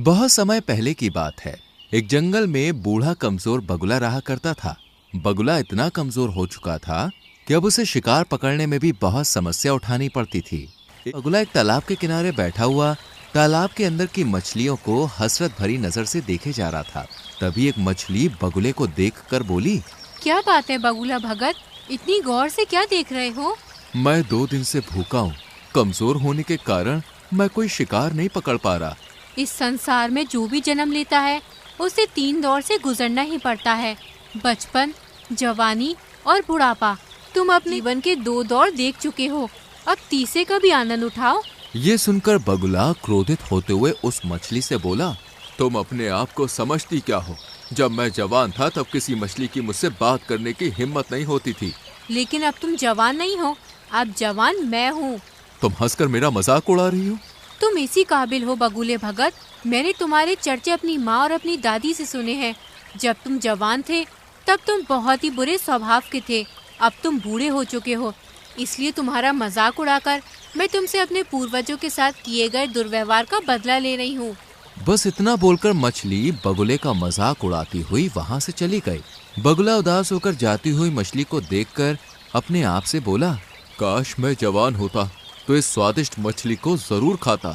बहुत समय पहले की बात है। एक जंगल में बूढ़ा कमजोर बगुला रहा करता था। बगुला इतना कमजोर हो चुका था कि अब उसे शिकार पकड़ने में भी बहुत समस्या उठानी पड़ती थी। बगुला एक तालाब के किनारे बैठा हुआ तालाब के अंदर की मछलियों को हसरत भरी नजर से देखे जा रहा था। तभी एक मछली बगुले को देखकर बोली, क्या बात है बगुला भगत, इतनी गौर से क्या देख रहे हो? मैं 2 दिन से भूखा हूँ। कमजोर होने के कारण मैं कोई शिकार नहीं पकड़ पा रहा। इस संसार में जो भी जन्म लेता है उसे 3 दौर से गुजरना ही पड़ता है, बचपन, जवानी और बुढ़ापा। तुम अपने जीवन के 2 दौर देख चुके हो, अब तीसरे का भी आनंद उठाओ। ये सुनकर बगुला क्रोधित होते हुए उस मछली से बोला, तुम अपने आप को समझती क्या हो? जब मैं जवान था तब किसी मछली की मुझसे बात करने की हिम्मत नहीं होती थी। लेकिन अब तुम जवान नहीं हो, अब जवान मैं हूँ। तुम हंसकर मेरा मजाक उड़ा रही हो। तुम इसी काबिल हो बगुले भगत। मैंने तुम्हारे चर्चे अपनी माँ और अपनी दादी से सुने हैं। जब तुम जवान थे तब तुम बहुत ही बुरे स्वभाव के थे। अब तुम बूढ़े हो चुके हो, इसलिए तुम्हारा मजाक उड़ाकर मैं तुमसे अपने पूर्वजों के साथ किए गए दुर्व्यवहार का बदला ले रही हूँ। बस इतना बोलकर मछली बगुले का मजाक उड़ाती हुई वहां से चली गई। बगुला उदास होकर जाती हुई मछली को देखकर अपने आप से बोला, काश मैं जवान होता तो इस स्वादिष्ट मछली को जरूर खाता।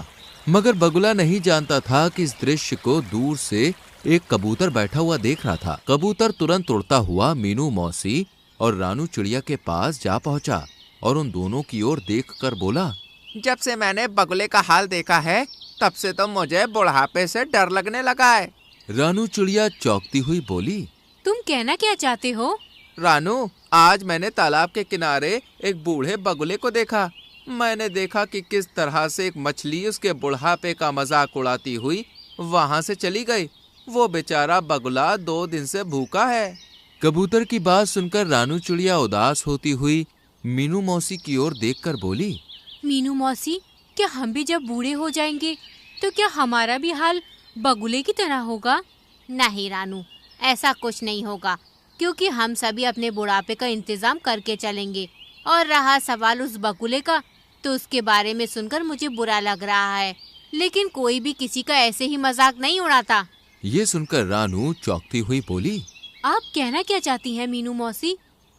मगर बगुला नहीं जानता था कि इस दृश्य को दूर से एक कबूतर बैठा हुआ देख रहा था। कबूतर तुरंत उड़ता हुआ मीनू मौसी और रानू चिड़िया के पास जा पहुंचा और उन दोनों की ओर देखकर बोला, जब से मैंने बगुले का हाल देखा है तब से तो मुझे बुढ़ापे से डर लगने लगा है। रानू चिड़िया चौंकती हुई बोली, तुम कहना क्या चाहते हो? रानू, आज मैंने तालाब के किनारे एक बूढ़े बगुले को देखा। मैंने देखा कि किस तरह से एक मछली उसके बुढ़ापे का मजाक उड़ाती हुई वहां से चली गई। वो बेचारा बगुला 2 दिन से भूखा है। कबूतर की बात सुनकर रानू चिड़िया उदास होती हुई मीनू मौसी की ओर देखकर बोली, मीनू मौसी, क्या हम भी जब बूढ़े हो जाएंगे तो क्या हमारा भी हाल बगुले की तरह होगा? नहीं रानू, ऐसा कुछ नहीं होगा, क्योंकि हम सभी अपने बुढ़ापे का इंतजाम करके चलेंगे। और रहा सवाल उस बगुले का, तो उसके बारे में सुनकर मुझे बुरा लग रहा है, लेकिन कोई भी किसी का ऐसे ही मजाक नहीं उड़ाता। ये सुनकर रानू चौंकती हुई बोली, आप कहना क्या चाहती हैं मीनू मौसी?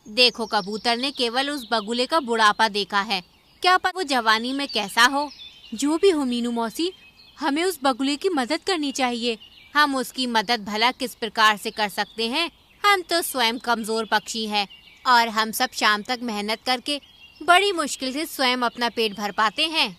देखो, कबूतर ने केवल उस बगुले का बुढ़ापा देखा है, क्या पता वो जवानी में कैसा हो। जो भी हो मीनू मौसी, हमें उस बगुले की मदद करनी चाहिए। हम उसकी मदद भला किस प्रकार से कर सकते हैं? हम तो स्वयं कमजोर पक्षी हैं और हम सब शाम तक मेहनत करके बड़ी मुश्किल से स्वयं अपना पेट भर पाते हैं।